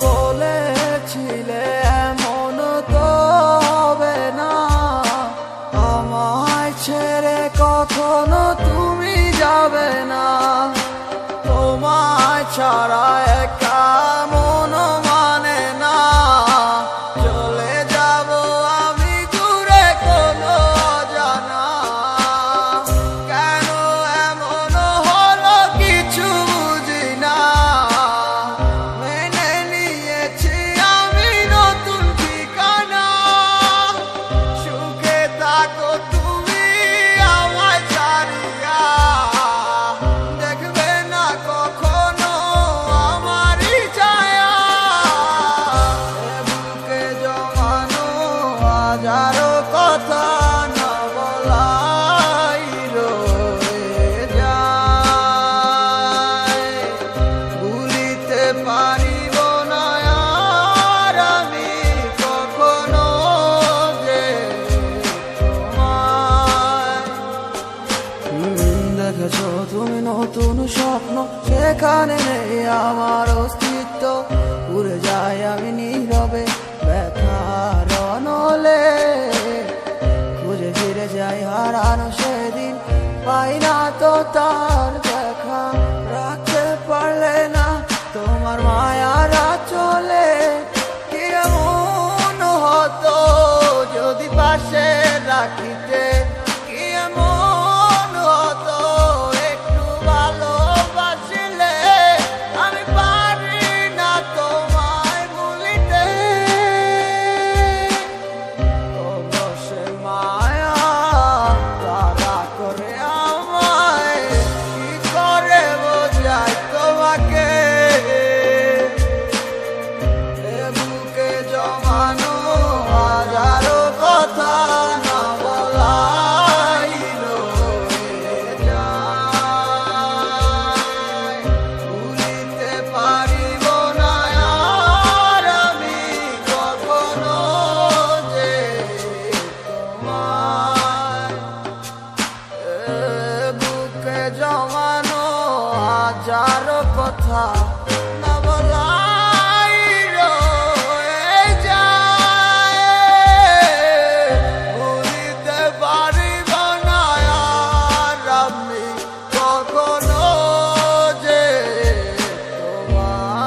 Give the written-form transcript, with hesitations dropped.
বলেছিলে এমন তো হবে না, আমায় ছেড়ে কখনো তুমি যাবে না। তোমায় ছাড়া একা মন মানে না, চলে যাব আমি দূরে কোনো অজানা। কেন এমন হলো কিছু বুঝি না, মেনে নিয়েছি আমি নতুন ঠিকানা। সুখে থাকো তুমি আমায় ছাড়িয়া, দেখবে না কখনো আমারই ছায়া। এ বুকে জমানো হাজারো কথা না বলাই রয়ে যায়, ভুলিতে পারিব না আর আমি কখনো যে তোমায়। দেখেছো তুমি নতুন স্বপ্ন, সেখানে নেই আমার অস্তিত্ব। উড়ে যাই আমি নীরবে ব্যথার অনলে, খুঁজে ফিরে যাই হারানো সেদিন, পাই না তো তার দেখা। রাখতে পারলে না তোমার মায়ার চলে, কি এমন হতো যদি পাশে রাখিতে, কি এমন হতো একটু ভালোবাসিলে। আমি পারি না তোমায় ভুলিতে, তবু সে মায়া তারা করে আমায়, কি করে বোঝাই তোমাকে। এ বুকে জমানো হাজারো কথা না বলাই রয়ে যায়, ভুলিতে পারিব না আর আমি কখনো যে তোমায়। এ বুকে জমানো হাজারো কথা না বলাই রয়ে যায়, ভুলিতে পারিব না আর আমি কখনো যে তোমায়।